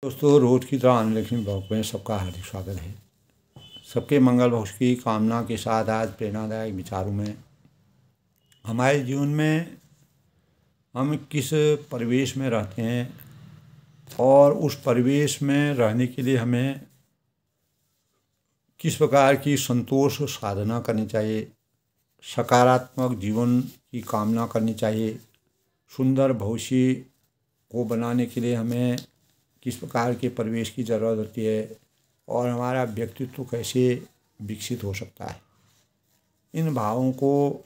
दोस्तों, रोज की तरह अनलक्ष्मी ब्लॉग में सबका हार्दिक स्वागत है। सबके मंगल भविष्य की कामना के साथ आज प्रेरणादायक विचारों में हमारे जीवन में हम किस परिवेश में रहते हैं और उस परिवेश में रहने के लिए हमें किस प्रकार की संतोष साधना करनी चाहिए, सकारात्मक जीवन की कामना करनी चाहिए, सुंदर भविष्य को बनाने के लिए हमें किस प्रकार के परिवेश की ज़रूरत होती है और हमारा व्यक्तित्व कैसे विकसित हो सकता है। इन भावों को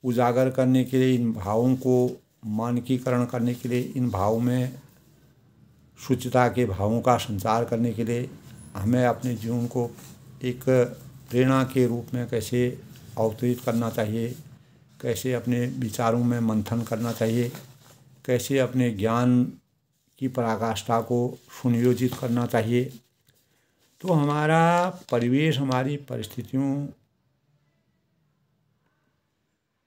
उजागर करने के लिए, इन भावों को मानकीकरण करने के लिए, इन भावों में शुचिता के भावों का संचार करने के लिए हमें अपने जीवन को एक प्रेरणा के रूप में कैसे अवतरित करना चाहिए, कैसे अपने विचारों में मंथन करना चाहिए, कैसे अपने ज्ञान की पराकाष्ठा को सुनियोजित करना चाहिए। तो हमारा परिवेश हमारी परिस्थितियों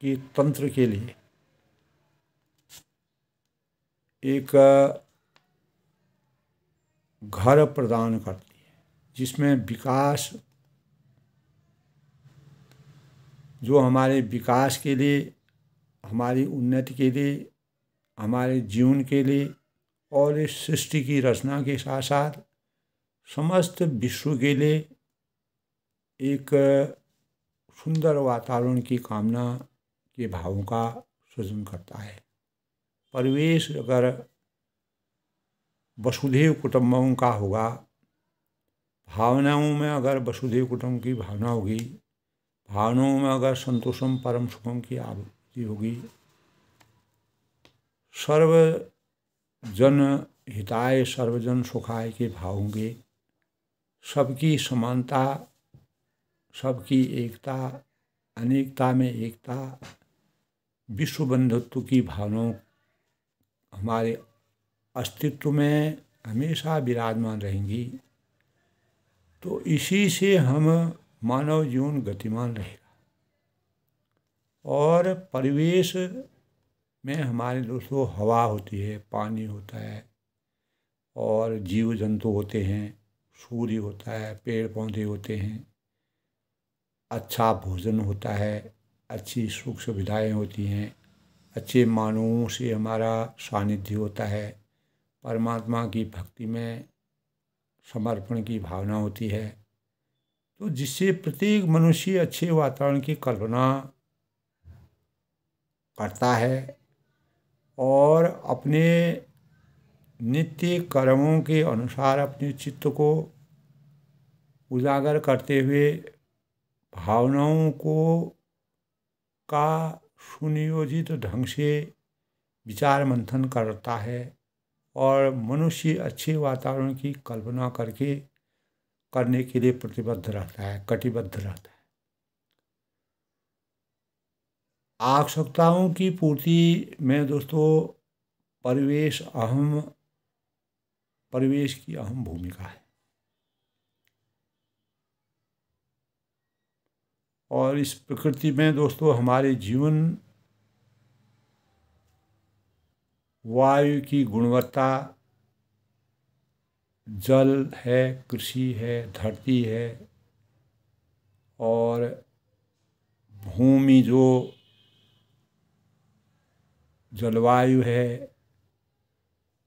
के तंत्र के लिए एक घर प्रदान करती है जिसमें विकास, जो हमारे विकास के लिए, हमारी उन्नति के लिए, हमारे जीवन के लिए और इस सृष्टि की रचना के साथ साथ समस्त विश्व के लिए एक सुंदर वातावरण की कामना के भावों का सृजन करता है। परिवेश अगर वसुधैव कुटुंबकम का होगा, भावनाओं में अगर वसुधैव कुटुंब की भावना होगी, भावनाओं में अगर संतोषम परम सुखम की आहुति होगी, सर्व जन हिताय सर्वजन सुखाय के भाव होंगे, सबकी समानता, सबकी एकता, अनेकता में एकता, विश्व बंधुत्व की भावनाओं हमारे अस्तित्व में हमेशा विराजमान रहेंगी। तो इसी से हम मानव जीवन गतिमान रहेगा। और परिवेश में हमारे दोस्तों हवा होती है, पानी होता है और जीव जंतु होते हैं, सूर्य होता है, पेड़ पौधे होते हैं, अच्छा भोजन होता है, अच्छी सुख सुविधाएँ होती हैं, अच्छे मानवों से हमारा सानिध्य होता है, परमात्मा की भक्ति में समर्पण की भावना होती है। तो जिससे प्रत्येक मनुष्य अच्छे वातावरण की कल्पना करता है और अपने नित्य कर्मों के अनुसार अपने चित्त को उजागर करते हुए भावनाओं को का सुनियोजित ढंग से विचार मंथन करता है और मनुष्य अच्छे वातावरण की कल्पना करने के लिए प्रतिबद्ध रहता है, कटिबद्ध रहता है। आवश्यकताओं की पूर्ति में दोस्तों परिवेश की अहम भूमिका है। और इस प्रकृति में दोस्तों हमारे जीवन, वायु की गुणवत्ता, जल है, कृषि है, धरती है और भूमि जो जलवायु है,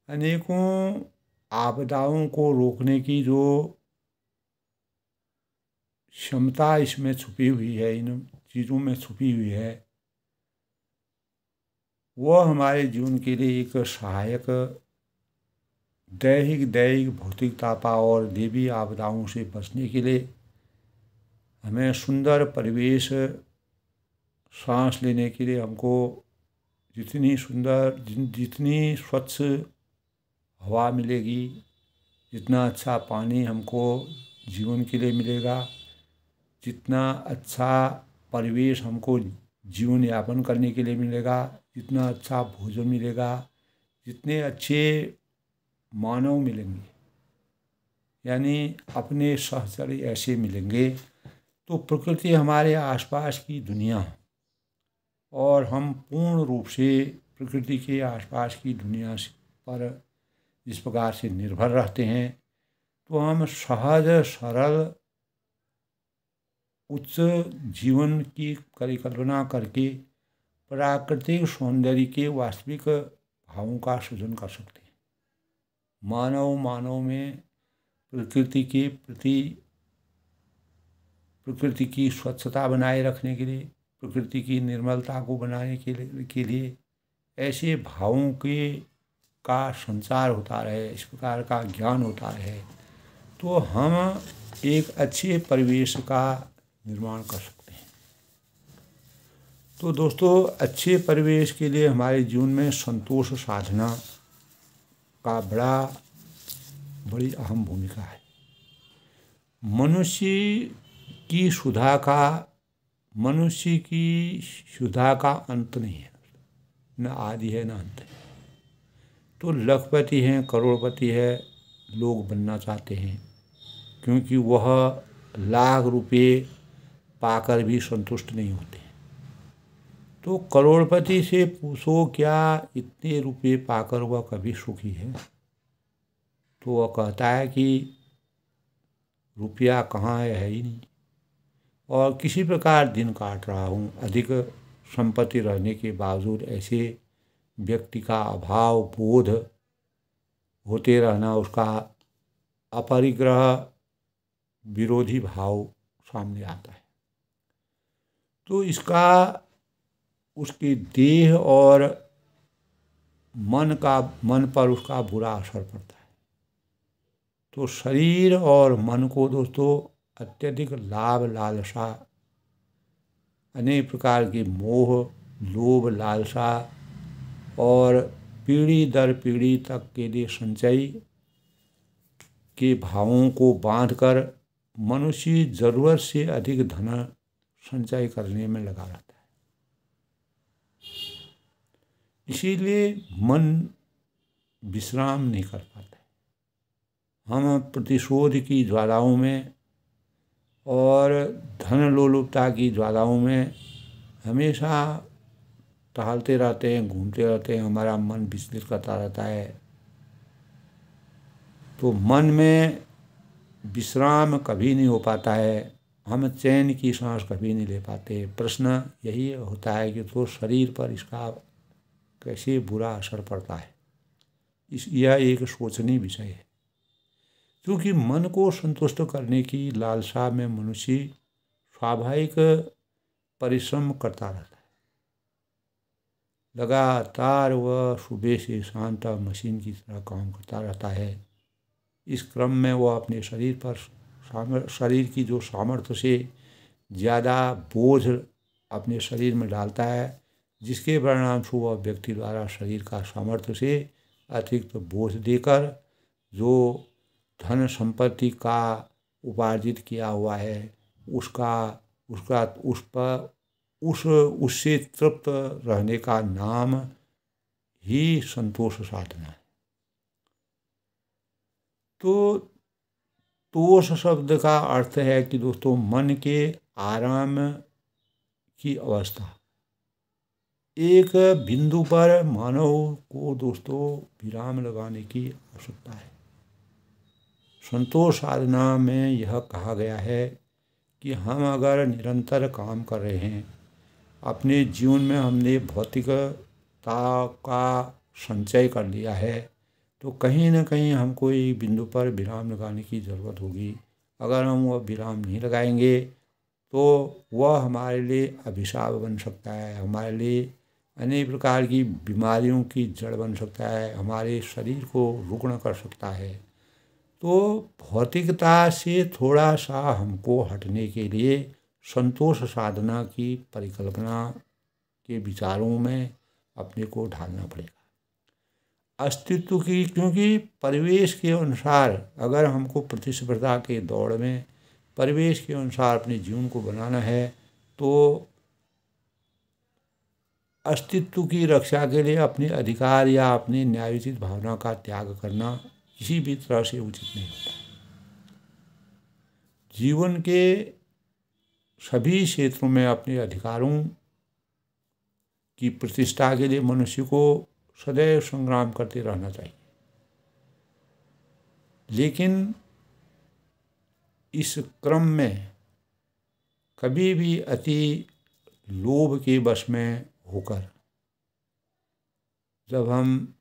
अनेकों आपदाओं को रोकने की जो क्षमता इसमें छुपी हुई है, इन चीज़ों में छुपी हुई है, वह हमारे जीवन के लिए एक सहायक दैहिक भौतिक तापा और देवी आपदाओं से बचने के लिए हमें सुंदर परिवेश, सांस लेने के लिए हमको जितनी स्वच्छ हवा मिलेगी, जितना अच्छा पानी हमको जीवन के लिए मिलेगा, जितना अच्छा परिवेश हमको जीवन यापन करने के लिए मिलेगा, जितना अच्छा भोजन मिलेगा, जितने अच्छे मानव मिलेंगे, यानी अपने सहचरी ऐसे मिलेंगे, तो प्रकृति हमारे आसपास की दुनिया और हम पूर्ण रूप से प्रकृति के आसपास की दुनिया पर जिस प्रकार से निर्भर रहते हैं, तो हम सहज सरल उच्च जीवन की परिकल्पना करके प्राकृतिक सौंदर्य के वास्तविक भावों का सृजन कर सकते हैं। मानव में प्रकृति के प्रति, प्रकृति की स्वच्छता बनाए रखने के लिए, प्रकृति की निर्मलता को बनाने के लिए ऐसे भावों के का संचार होता रहे, इस प्रकार का ज्ञान होता रहे, तो हम एक अच्छे परिवेश का निर्माण कर सकते हैं। तो दोस्तों, अच्छे परिवेश के लिए हमारे जीवन में संतोष साधना का बड़ी अहम भूमिका है। मनुष्य की सुधा का अंत नहीं है, न आदि है न अंत है। तो लखपति हैं, करोड़पति है, लोग बनना चाहते हैं, क्योंकि वह लाख रुपये पाकर भी संतुष्ट नहीं होते। तो करोड़पति से पूछो क्या इतने रुपये पाकर वह कभी सुखी है? तो वह कहता है कि रुपया कहाँ है ही नहीं, और किसी प्रकार दिन काट रहा हूँ। अधिक संपत्ति रहने के बावजूद ऐसे व्यक्ति का अभाव बोध होते रहना, उसका अपरिग्रह विरोधी भाव सामने आता है। तो इसका उसके देह और मन पर उसका बुरा असर पड़ता है। तो शरीर और मन को दोस्तों अत्यधिक लाभ लालसा, अनेक प्रकार के मोह, लोभ, लालसा और पीढ़ी दर पीढ़ी तक के लिए संचय के भावों को बांधकर मनुष्य जरूरत से अधिक धन संचय करने में लगा रहता है। इसीलिए मन विश्राम नहीं कर पाता है। हम प्रतिशोध की ज्वालाओं में और धन लोलुपता की ज्वालाओं में हमेशा टहलते रहते हैं, घूमते रहते हैं, हमारा मन विचलित करता रहता है। तो मन में विश्राम कभी नहीं हो पाता है, हम चैन की सांस कभी नहीं ले पाते। प्रश्न यही होता है कि तो शरीर पर इसका कैसे बुरा असर पड़ता है। यह एक सोचनीय विषय है, क्योंकि मन को संतुष्ट करने की लालसा में मनुष्य स्वाभाविक परिश्रम करता रहता है। लगातार वह सुबह से शाम तक मशीन की तरह काम करता रहता है। इस क्रम में वह अपने शरीर की जो सामर्थ्य से ज़्यादा बोझ अपने शरीर में डालता है, जिसके परिणाम स्वरूप वह व्यक्ति द्वारा शरीर का सामर्थ्य से अतिरिक्त बोझ देकर जो धन संपत्ति का उपार्जित किया हुआ है उससे तृप्त रहने का नाम ही संतोष साधना है। तो तोष शब्द का अर्थ है कि दोस्तों मन के आराम की अवस्था। एक बिंदु पर मानव को दोस्तों विराम लगाने की आवश्यकता है। संतोष साधना में यह कहा गया है कि हम अगर निरंतर काम कर रहे हैं, अपने जीवन में हमने भौतिकता का संचय कर लिया है, तो कहीं न कहीं हमको एक बिंदु पर विराम लगाने की ज़रूरत होगी। अगर हम वह विराम नहीं लगाएंगे तो वह हमारे लिए अभिशाप बन सकता है, हमारे लिए अनेक प्रकार की बीमारियों की जड़ बन सकता है, हमारे शरीर को रुग्ण कर सकता है। तो भौतिकता से थोड़ा सा हमको हटने के लिए संतोष साधना की परिकल्पना के विचारों में अपने को ढालना पड़ेगा। अस्तित्व की, क्योंकि परिवेश के अनुसार अगर हमको प्रतिस्पर्धा के दौड़ में परिवेश के अनुसार अपने जीवन को बनाना है, तो अस्तित्व की रक्षा के लिए अपने अधिकार या अपनी न्यायोचित भावना का त्याग करना किसी भी तरह से उचित नहीं होता। जीवन के सभी क्षेत्रों में अपने अधिकारों की प्रतिष्ठा के लिए मनुष्य को सदैव संग्राम करते रहना चाहिए। लेकिन इस क्रम में कभी भी अति लोभ के वश में होकर जब हम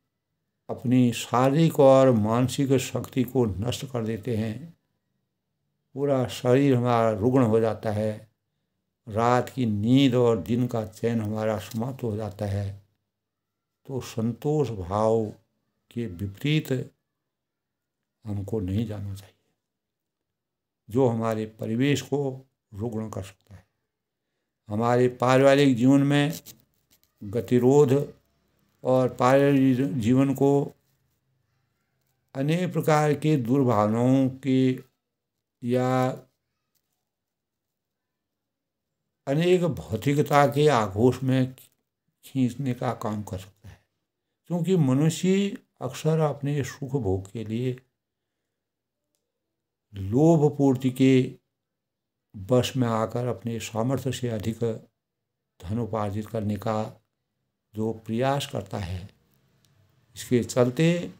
अपनी शारीरिक और मानसिक शक्ति को नष्ट कर देते हैं, पूरा शरीर हमारा रुग्ण हो जाता है, रात की नींद और दिन का चैन हमारा समाप्त हो जाता है, तो संतोष भाव के विपरीत हमको नहीं जाना चाहिए, जो हमारे परिवेश को रुग्ण कर सकता है। हमारे पारिवारिक जीवन में गतिरोध और पारिवारिक जीवन को अनेक प्रकार के दुर्भावनाओं के या अनेक भौतिकता के आघोष में खींचने का काम कर सकता है, क्योंकि मनुष्य अक्सर अपने सुख भोग के लिए लोभ पूर्ति के वश में आकर अपने सामर्थ्य से अधिक धन उपार्जित करने का जो प्रयास करता है, इसके चलते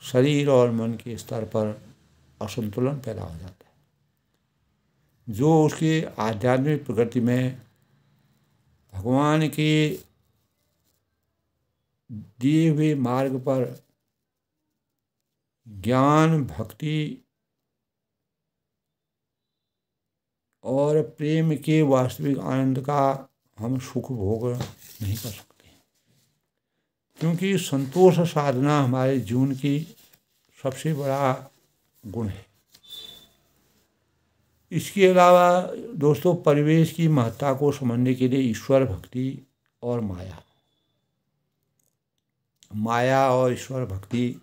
शरीर और मन के स्तर पर असंतुलन पैदा हो जाता है, जो उसके आध्यात्मिक प्रगति में भगवान के दिए हुए मार्ग पर ज्ञान, भक्ति और प्रेम के वास्तविक आनंद का हम सुख भोग नहीं कर सकते, क्योंकि संतोष साधना हमारे जीवन की सबसे बड़ा गुण है। इसके अलावा दोस्तों, परिवेश की महत्ता को समझने के लिए ईश्वर भक्ति और माया और ईश्वर भक्ति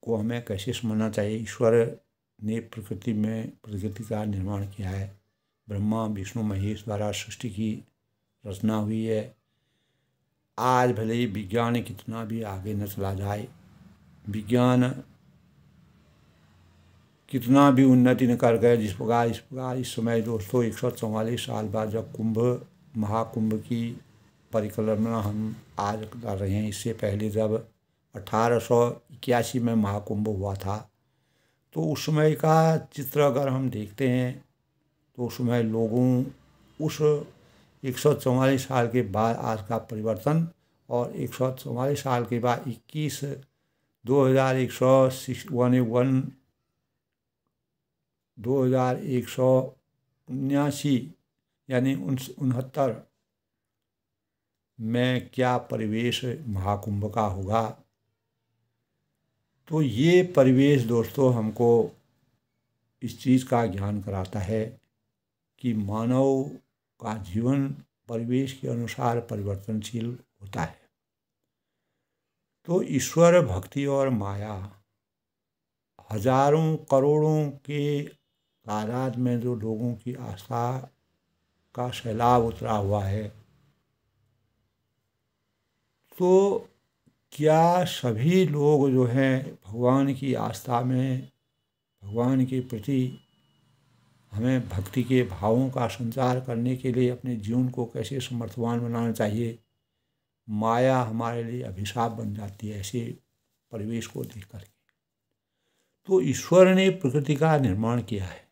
को हमें कैसे समझना चाहिए। ईश्वर ने प्रकृति का निर्माण किया है, ब्रह्मा विष्णु महेश द्वारा सृष्टि की रचना हुई है। आज भले ही विज्ञान कितना भी आगे न चला जाए, विज्ञान कितना भी उन्नति न कर गए, इस प्रकार इस समय दोस्तों 144 साल बाद जब महाकुंभ की परिकल्पना हम आज कर रहे हैं, इससे पहले जब 1881 में महाकुंभ हुआ था, तो उस समय का चित्र अगर हम देखते हैं तो उस समय लोगों उस 144 साल के बाद आज का परिवर्तन और 144 साल के बाद 2179 यानी 69 में क्या परिवेश महाकुंभ का होगा। तो ये परिवेश दोस्तों हमको इस चीज़ का ज्ञान कराता है कि मानव का जीवन परिवेश के अनुसार परिवर्तनशील होता है। तो ईश्वर भक्ति और माया हजारों करोड़ों के तादाद में जो लोगों की आस्था का सैलाब उतरा हुआ है, तो क्या सभी लोग जो हैं भगवान की आस्था में, भगवान के प्रति हमें भक्ति के भावों का संचार करने के लिए अपने जीवन को कैसे समर्थवान बनाना चाहिए। माया हमारे लिए अभिशाप बन जाती है ऐसे परिवेश को देख करके। तो ईश्वर ने प्रकृति का निर्माण किया है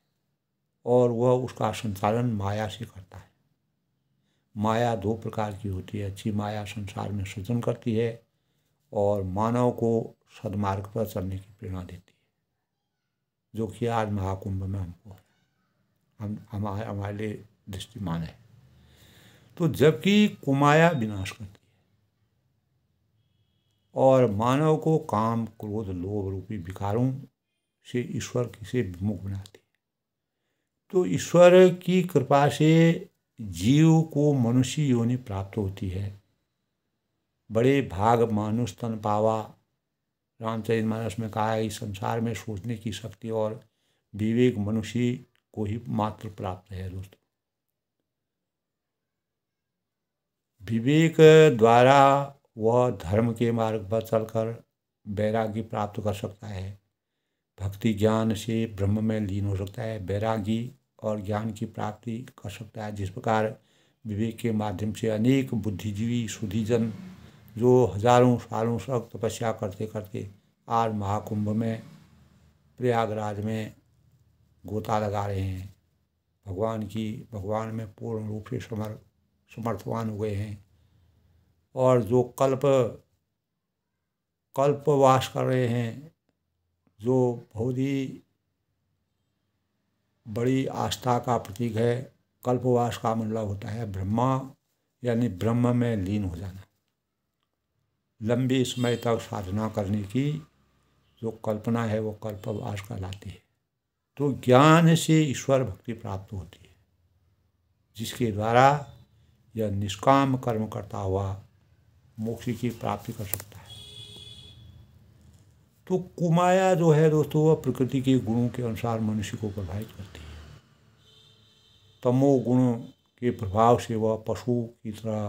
और वह उसका संचालन माया से करता है। माया दो प्रकार की होती है, अच्छी माया संसार में सृजन करती है और मानव को सद्मार्ग पर चलने की प्रेरणा देती है, जो कि आज महाकुंभ में हमको हमारे लिए दृष्टिमान है। तो जबकि कुमाया विनाश करती है और मानव को काम, क्रोध, लोभ रूपी विकारों से ईश्वर से विमुख बनाती है। तो ईश्वर की कृपा से जीव को मनुष्य योनि प्राप्त होती है। बड़े भाग मानुष तन पावा, रामचरितमानस में कहा है, इस संसार में सोचने की शक्ति और विवेक मनुष्य को ही मात्र प्राप्त है। दोस्तों, विवेक द्वारा वह धर्म के मार्ग पर चलकर वैराग्य प्राप्त कर सकता है, भक्ति ज्ञान से ब्रह्म में लीन हो सकता है, वैरागी और ज्ञान की प्राप्ति कर सकता है। जिस प्रकार विवेक के माध्यम से अनेक बुद्धिजीवी सुधीजन जो हजारों सालों तक तपस्या करते करते आज महाकुंभ में प्रयागराज में गोता लगा रहे हैं, भगवान में पूर्ण रूप से समर्थवान हुए हैं, और जो कल्पवास कर रहे हैं, जो बहुत ही बड़ी आस्था का प्रतीक है। कल्पवास का मतलब होता है ब्रह्मा, यानी ब्रह्म में लीन हो जाना। लंबे समय तक साधना करने की जो कल्पना है वो कल्पवास कहलाती है। तो ज्ञान से ईश्वर भक्ति प्राप्त होती है, जिसके द्वारा यह निष्काम कर्म करता हुआ मोक्ष की प्राप्ति कर सकता है। तो कुमाया जो है दोस्तों, वह प्रकृति के गुणों के अनुसार मनुष्य को प्रभावित करती है। तमोगुण के प्रभाव से वह पशु की तरह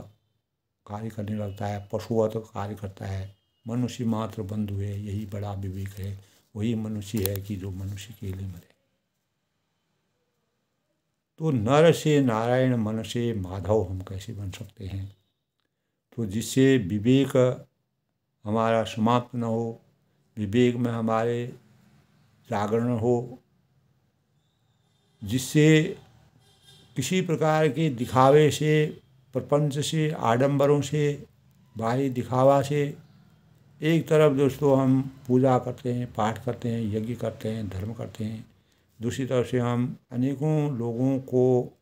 कार्य करने लगता है, पशुवत कार्य करता है। मनुष्य मात्र बंधु है, यही बड़ा विवेक है। वही मनुष्य है कि जो मनुष्य के लिए मरे। तो नर से नारायण, मन से माधव हम कैसे बन सकते हैं? तो जिससे विवेक हमारा समाप्त न हो, विवेक में हमारे जागरण हो, जिससे किसी प्रकार के दिखावे से, प्रपंच से, आडंबरों से, बाहरी दिखावा से एक तरफ दोस्तों हम पूजा करते हैं, पाठ करते हैं, यज्ञ करते हैं, धर्म करते हैं, दूसरी तरफ से हम अनेकों लोगों को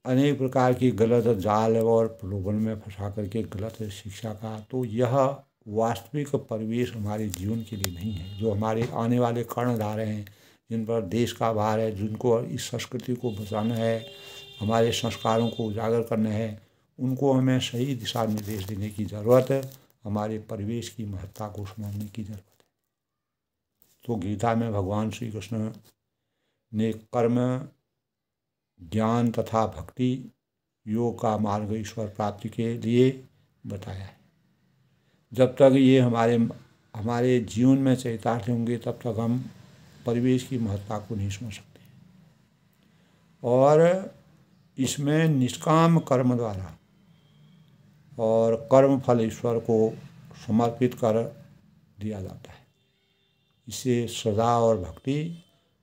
अनेक प्रकार की गलत जाल और प्रलोभन में फंसा करके गलत शिक्षा का, तो यह वास्तविक परिवेश हमारे जीवन के लिए नहीं है। जो हमारे आने वाले कर्णधार हैं, जिन पर देश का भार है, जिनको इस संस्कृति को बचाना है, हमारे संस्कारों को उजागर करना है, उनको हमें सही दिशा निर्देश देने की ज़रूरत है। हमारे परिवेश की महत्ता को समझने की ज़रूरत है। तो गीता में भगवान श्री कृष्ण ने कर्म, ज्ञान तथा भक्ति योग का मार्ग ईश्वर प्राप्ति के लिए बताया है। जब तक ये हमारे जीवन में चरितार्थ होंगे, तब तक हम परिवेश की महत्ता को नहीं समझ सकते। और इसमें निष्काम कर्म द्वारा और कर्म फल ईश्वर को समर्पित कर दिया जाता है। इससे सदा और भक्ति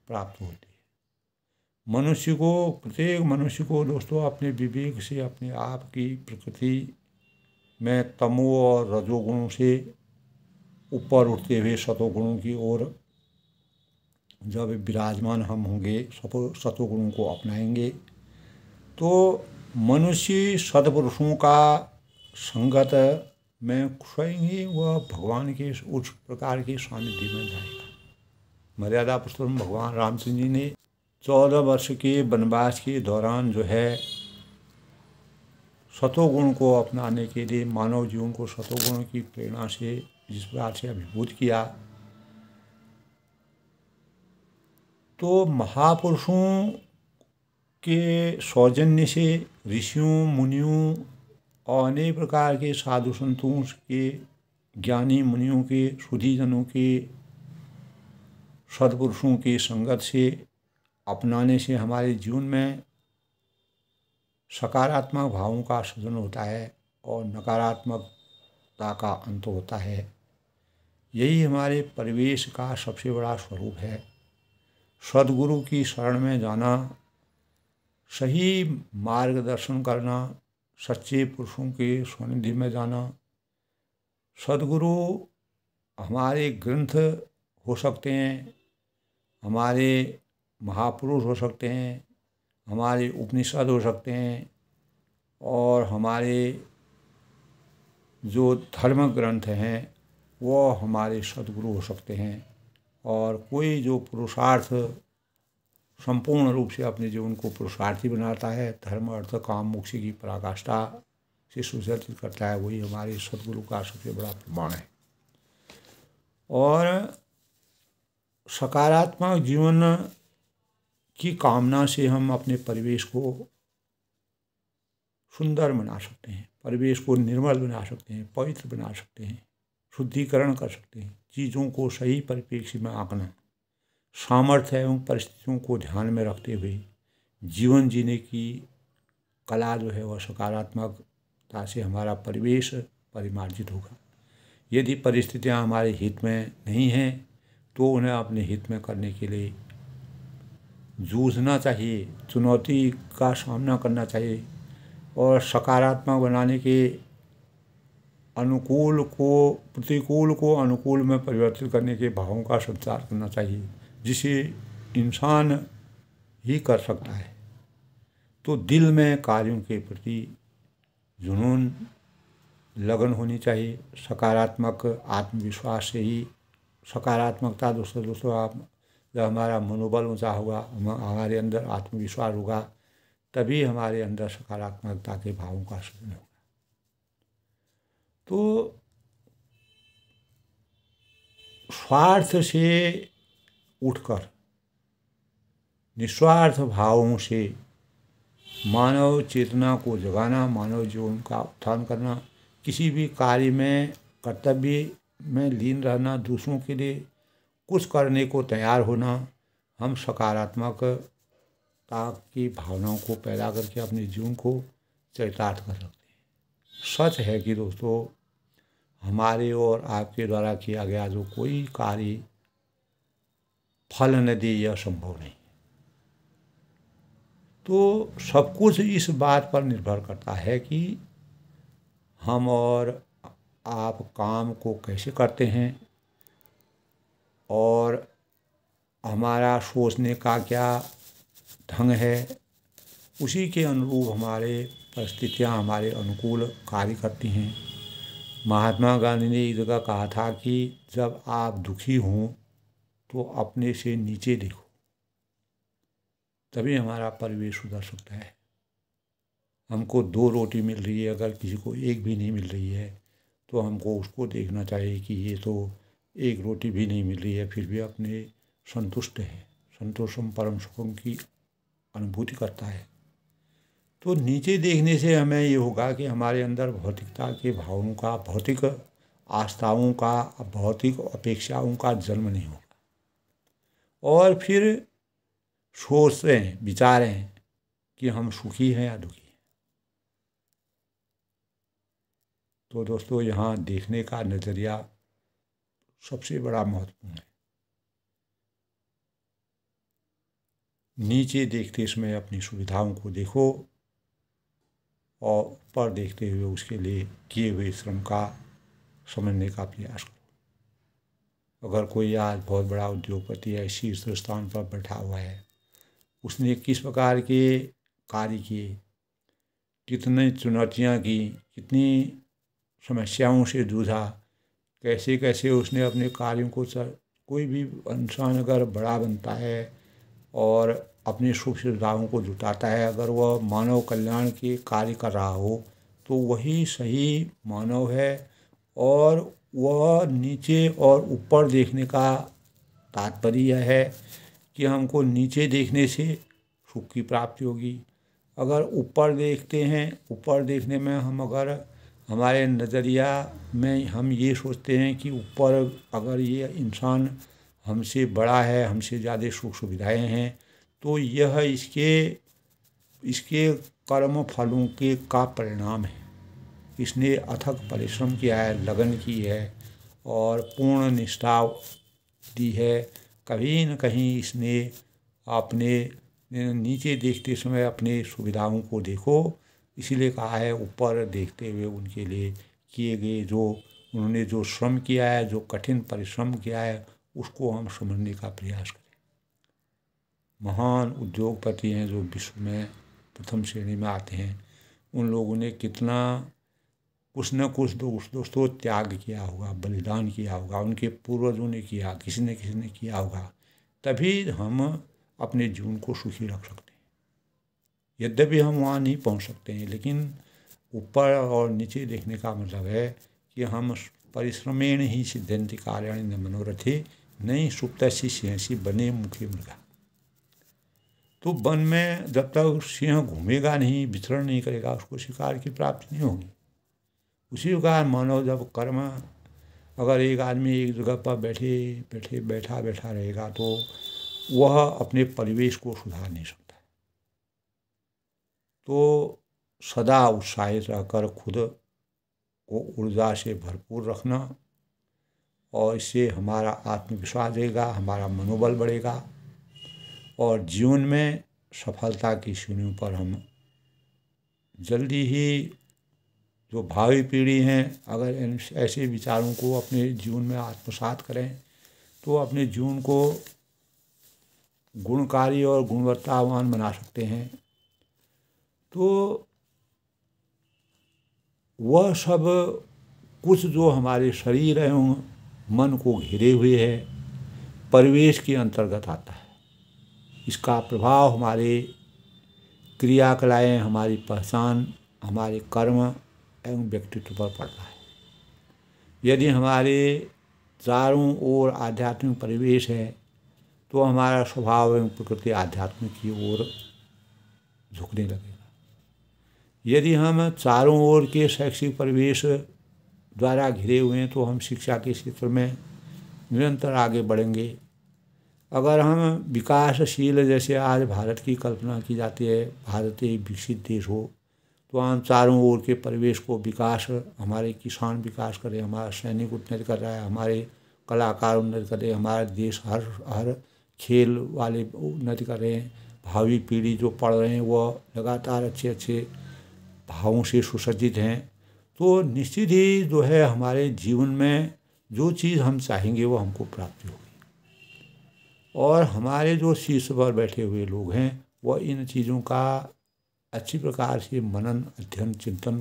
प्राप्त होती है। प्रत्येक मनुष्य को दोस्तों अपने विवेक से अपने आप की प्रकृति में तमो और रजोगुणों से ऊपर उठते हुए सतोगुणों की ओर जब विराजमान हम होंगे, सतोगुणों को अपनाएंगे, तो मनुष्य सत्पुरुषों का संगत में स्वयं ही वह भगवान के उच्च प्रकार के सानिध्य में जाएगा। मर्यादा पुरुषोत्तम भगवान रामचंद्र जी ने 14 वर्ष के वनवास के दौरान जो है सतोगुण को अपनाने के लिए मानव जीवन को सतोगुण की प्रेरणा से जिस प्रकार से अभिभूत किया, तो महापुरुषों के सौजन्य से ऋषियों, मुनियों और अनेक प्रकार के साधु संतों के, ज्ञानी मुनियों के, सुधीजनों के, सद्पुरुषों की संगत से अपनाने से हमारे जीवन में सकारात्मक भावों का सृजन होता है और नकारात्मकता का अंत होता है। यही हमारे परिवेश का सबसे बड़ा स्वरूप है। सद्गुरु की शरण में जाना, सही मार्गदर्शन करना, सच्चे पुरुषों के सानिध्य में जाना। सद्गुरु हमारे ग्रंथ हो सकते हैं, हमारे महापुरुष हो सकते हैं, हमारे उपनिषद हो सकते हैं, और हमारे जो धर्म ग्रंथ हैं वो हमारे सद्गुरु हो सकते हैं। और कोई जो पुरुषार्थ संपूर्ण रूप से अपने जीवन को पुरुषार्थी बनाता है, धर्म अर्थ काम मोक्ष की पराकाष्ठा से सुसज्जित करता है, वही हमारे सद्गुरु का सबसे बड़ा प्रमाण है। और सकारात्मक जीवन की कामना से हम अपने परिवेश को सुंदर बना सकते हैं, परिवेश को निर्मल बना सकते हैं, पवित्र बना सकते हैं, शुद्धिकरण कर सकते हैं। चीज़ों को सही परिप्रेक्ष्य में आंकना, सामर्थ्य एवं परिस्थितियों को ध्यान में रखते हुए जीवन जीने की कला जो है वह सकारात्मकता से हमारा परिवेश परिमार्जित होगा। यदि परिस्थितियां हमारे हित में नहीं हैं तो उन्हें अपने हित में करने के लिए जूझना चाहिए, चुनौती का सामना करना चाहिए और सकारात्मक बनाने के प्रतिकूल को अनुकूल में परिवर्तित करने के भावों का संचार करना चाहिए, जिसे इंसान ही कर सकता है। तो दिल में कार्यों के प्रति जुनून, लगन होनी चाहिए। सकारात्मक आत्मविश्वास से ही सकारात्मकता दोस्तों आप जब हमारा मनोबल ऊंचा होगा, हमारे अंदर आत्मविश्वास होगा, तभी हमारे अंदर सकारात्मकता के भावों का सृजन होगा। तो स्वार्थ से उठकर निस्वार्थ भावों से मानव चेतना को जगाना, मानव जीवन का उत्थान करना, किसी भी कार्य में कर्तव्य में लीन रहना, दूसरों के लिए कुछ करने को तैयार होना, हम सकारात्मकता की भावनाओं को पैदा करके अपने जीवन को चरितार्थ कर सकते हैं। सच है कि दोस्तों हमारे और आपके द्वारा किया गया जो कोई कार्य फल न दे यह संभव नहीं। तो सब कुछ इस बात पर निर्भर करता है कि हम और आप काम को कैसे करते हैं और हमारा सोचने का क्या ढंग है, उसी के अनुरूप हमारे परिस्थितियाँ हमारे अनुकूल कार्य करती हैं। महात्मा गांधी ने एक जगह कहा था कि जब आप दुखी हों तो अपने से नीचे देखो, तभी हमारा परिवेश सुधर सकता है। हमको 2 रोटी मिल रही है, अगर किसी को एक भी नहीं मिल रही है तो हमको उसको देखना चाहिए कि ये तो एक रोटी भी नहीं मिल रही है, फिर भी अपने संतुष्ट है। संतोषम परम सुखम की अनुभूति करता है। तो नीचे देखने से हमें ये होगा कि हमारे अंदर भौतिकता के भावों का, भौतिक आस्थाओं का, भौतिक अपेक्षाओं का जन्म नहीं होगा और फिर सोचें, विचारें कि हम सुखी हैं या दुखी हैं। तो दोस्तों यहाँ देखने का नज़रिया सबसे बड़ा महत्वपूर्ण है। नीचे देखते समय अपनी सुविधाओं को देखो और ऊपर देखते हुए उसके लिए किए हुए श्रम का समझने का प्रयास करो। अगर कोई आज बहुत बड़ा उद्योगपति है, शीर्ष स्थान पर बैठा हुआ है, उसने किस प्रकार के कार्य किए, कितनी चुनौतियाँ की, कितनी समस्याओं से जूझा, कैसे कैसे उसने अपने कार्यों को कोई भी इंसान अगर बड़ा बनता है और अपनी सुख सुविधाओं को जुटाता है, अगर वह मानव कल्याण के कार्य कर रहा हो तो वही सही मानव है। और वह नीचे और ऊपर देखने का तात्पर्य यह है कि हमको नीचे देखने से सुख की प्राप्ति होगी। अगर ऊपर देखते हैं, ऊपर देखने में हम अगर हमारे नज़रिया में हम ये सोचते हैं कि ऊपर अगर ये इंसान हमसे बड़ा है, हमसे ज़्यादा सुख सुविधाएं हैं, तो यह इसके कर्म फलों के का परिणाम है। इसने अथक परिश्रम किया है, लगन की है और पूर्ण निष्ठा दी है। कहीं न कहीं इसने अपने नीचे देखते समय अपने सुविधाओं को देखो, इसीलिए कहा है ऊपर देखते हुए उनके लिए किए गए जो उन्होंने जो श्रम किया है, जो कठिन परिश्रम किया है, उसको हम समझने का प्रयास करें। महान उद्योगपति हैं जो विश्व में प्रथम श्रेणी में आते हैं, उन लोगों ने कितना कुछ न कुछ दोस्तों त्याग किया होगा, बलिदान किया होगा, उनके पूर्वजों ने किया, किसी न किसी ने किया होगा, तभी हम अपने जीवन को सुखी रख सकते हैं। यद्यपि हम वहाँ नहीं पहुँच सकते हैं, लेकिन ऊपर और नीचे देखने का मतलब है कि हम परिश्रमेण ही सिद्ध्यन्ति कार्याणि न मनोरथे नहीं सुप्तस्य सिंहसि बने मुखे मृगा। तो वन में जब तक सिंह घूमेगा नहीं, विचरण नहीं करेगा, उसको शिकार की प्राप्ति नहीं होगी। उसी प्रकार मानव जब कर्म, अगर एक आदमी एक जगह पर बैठा रहेगा तो वह अपने परिवेश को सुधार नहीं सकता। तो सदा उत्साहित रहकर खुद को ऊर्जा से भरपूर रखना और इससे हमारा आत्मविश्वास रहेगा, हमारा मनोबल बढ़ेगा और जीवन में सफलता की सीढ़ियों पर हम जल्दी ही, जो भावी पीढ़ी हैं, अगर इन ऐसे विचारों को अपने जीवन में आत्मसात करें तो अपने जीवन को गुणकारी और गुणवत्तावान बना सकते हैं। तो वह सब कुछ जो हमारे शरीर एवं मन को घिरे हुए है परिवेश के अंतर्गत आता है। इसका प्रभाव हमारे क्रियाकलाएँ, हमारी पहचान, हमारे कर्म एवं व्यक्तित्व पर पड़ता है। यदि हमारे चारों ओर आध्यात्मिक परिवेश है तो हमारा स्वभाव एवं प्रकृति आध्यात्मिक की ओर झुकने लगेगा। यदि हम चारों ओर के शैक्षिक परिवेश द्वारा घिरे हुए हैं तो हम शिक्षा के क्षेत्र में निरंतर आगे बढ़ेंगे। अगर हम विकासशील, जैसे आज भारत की कल्पना की जाती है, भारत एक विकसित देश हो, तो हम चारों ओर के परिवेश को विकास, हमारे किसान विकास करें, हमारा सैनिक उन्नति कर रहा है, हमारे कलाकार उन्नति कर रहे हैं, हमारा देश हर खेल वाले उन्नति कर रहे हैं, भावी पीढ़ी जो पढ़ रहे हैं वह लगातार अच्छे अच्छे भावों से सुसज्जित हैं, तो निश्चित ही जो है हमारे जीवन में जो चीज़ हम चाहेंगे वो हमको प्राप्ति होगी। और हमारे जो शीर्ष पर बैठे हुए लोग हैं वह इन चीज़ों का अच्छी प्रकार से मनन, अध्ययन, चिंतन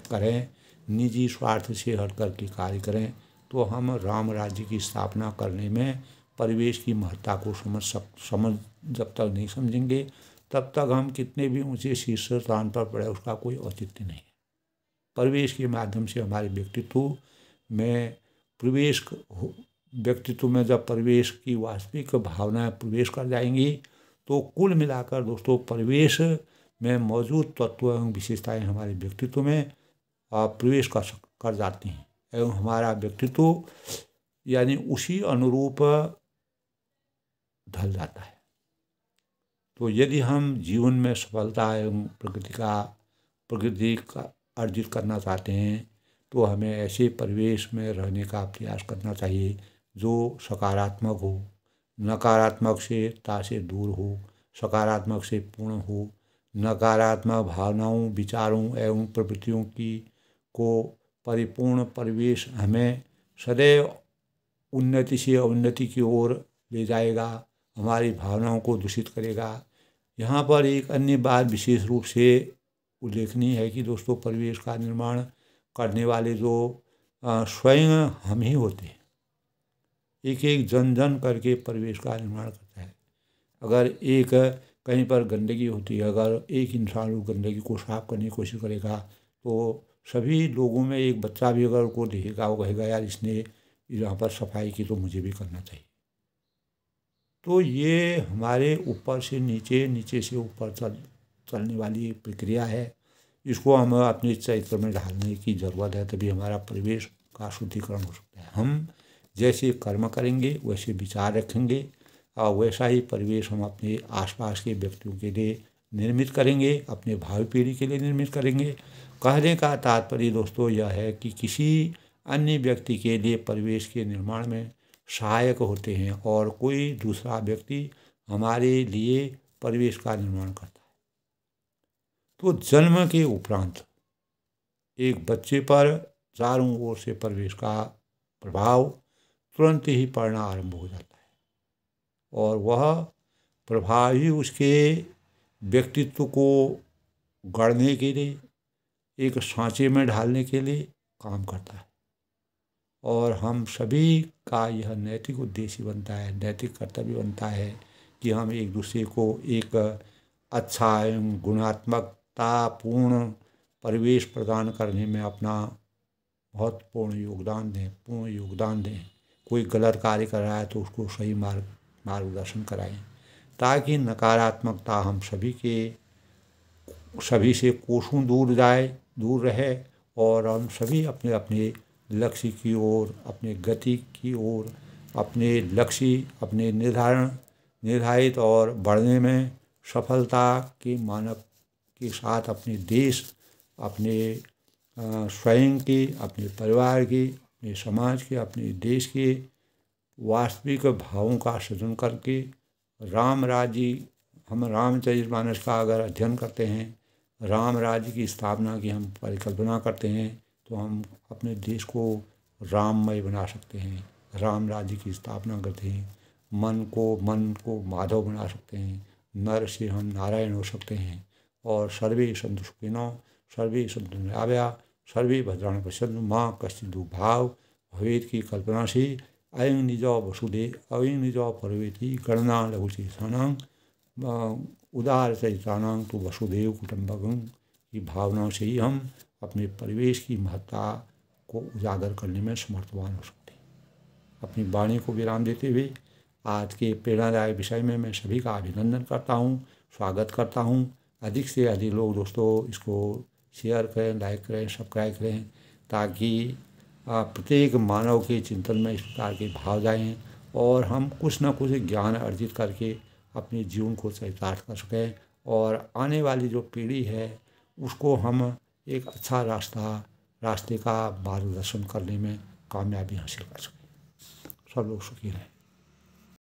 करें, निजी स्वार्थ से हट करके कार्य करें, तो हम राम राज्य की स्थापना करने में परिवेश की महत्ता को समझ जब तक नहीं समझेंगे तब तक हम कितने भी ऊंचे शीर्ष स्थान पर पड़े उसका कोई औचित्य नहीं है। परिवेश के माध्यम से हमारे व्यक्तित्व में व्यक्तित्व में जब परिवेश की वास्तविक भावनाएं प्रवेश कर जाएंगी तो कुल मिलाकर दोस्तों परिवेश में मौजूद तत्व एवं विशेषताएं हमारे व्यक्तित्व में प्रवेश कर जाती हैं एवं हमारा व्यक्तित्व यानी उसी अनुरूप ढल जाता है। तो यदि हम जीवन में सफलता एवं प्रगति का अर्जित करना चाहते हैं तो हमें ऐसे परिवेश में रहने का प्रयास करना चाहिए जो सकारात्मक हो, नकारात्मकता से दूर हो, सकारात्मक से पूर्ण हो, नकारात्मक भावनाओं, विचारों एवं प्रवृत्तियों को परिपूर्ण परिवेश हमें सदैव उन्नति से अवनति की ओर ले जाएगा, हमारी भावनाओं को दूषित करेगा। यहाँ पर एक अन्य बात विशेष रूप से उल्लेखनीय है कि दोस्तों परिवेश का निर्माण करने वाले जो स्वयं हम ही होते हैं। एक एक जन करके परिवेश का निर्माण करता है। अगर एक कहीं पर गंदगी होती है, अगर एक इंसान उस गंदगी को साफ करने की कोशिश करेगा तो सभी लोगों में एक बच्चा भी अगर उसको देखेगा वो कहेगा यार इसने यहाँ पर सफाई की तो मुझे भी करना चाहिए। तो ये हमारे ऊपर से नीचे, नीचे से ऊपर चलने वाली एक प्रक्रिया है। इसको हम अपने चरित्र में ढालने की ज़रूरत है, तभी हमारा परिवेश का शुद्धिकरण हो सकता है। हम जैसे कर्म करेंगे वैसे विचार रखेंगे और वैसा ही परिवेश हम अपने आसपास के व्यक्तियों के लिए निर्मित करेंगे, अपने भावी पीढ़ी के लिए निर्मित करेंगे। कहने का तात्पर्य दोस्तों यह है कि किसी अन्य व्यक्ति के लिए परिवेश के निर्माण में सहायक होते हैं और कोई दूसरा व्यक्ति हमारे लिए परिवेश का निर्माण करता है। तो जन्म के उपरांत एक बच्चे पर चारों ओर से परिवेश का प्रभाव तुरंत ही पड़ना आरंभ हो जाता है और वह प्रभाव ही उसके व्यक्तित्व को गढ़ने के लिए, एक सांचे में ढालने के लिए काम करता है। और हम सभी का यह नैतिक उद्देश्य बनता है, नैतिक कर्तव्य बनता है कि हम एक दूसरे को एक अच्छा एवं गुणात्मकतापूर्ण परिवेश प्रदान करने में अपना महत्वपूर्ण योगदान दें। कोई गलत कार्य कर रहा है तो उसको सही मार्गदर्शन कराएं ताकि नकारात्मकता हम सभी से कोसों दूर रहे और हम सभी अपने अपने लक्ष्य की ओर, अपने गति की ओर, अपने लक्ष्य अपने निर्धारित और बढ़ने में सफलता के मानक के साथ अपने देश, अपने स्वयं की, अपने परिवार की, अपने समाज के, अपने देश के वास्तविक भावों का सृजन करके राम राज्य, हम रामचरितमानस का अगर अध्ययन करते हैं, राम राज्य की स्थापना की हम परिकल्पना करते हैं, तो हम अपने देश को राममय बना सकते हैं। राम राज्य की स्थापना करते हैं, मन को माधव बना सकते हैं, नर से हम नारायण हो सकते हैं। और सर्वे सन्तु सुखिनो सर्वे सन्तु निरामया सर्वे भद्राणि पश्यन्तु मा कश्चित् दुर्भाग् भवेत् की कल्पना से अयं निजो वसुदेव अयं निजो परवेति गणना लघुचेतानां उदार चरितानां तो वसुदेव कुटुम्बकं की भावना से ही हम अपने परिवेश की महत्ता को उजागर करने में समर्थवान हो सकते हैं। अपनी वाणी को विराम देते हुए आज के प्रेरणादायक विषय में मैं सभी का अभिनंदन करता हूँ, स्वागत करता हूँ। अधिक से अधिक लोग दोस्तों इसको शेयर करें, लाइक करें, सब्सक्राइब करें, ताकि प्रत्येक मानव के चिंतन में इस प्रकार के भाव जाएँ और हम कुछ न कुछ ज्ञान अर्जित करके अपने जीवन को चरितार्थ कर सकें और आने वाली जो पीढ़ी है उसको हम एक अच्छा रास्ते का मार्गदर्शन करने में कामयाबी हासिल कर सकें। सब लोग सुखी रहें।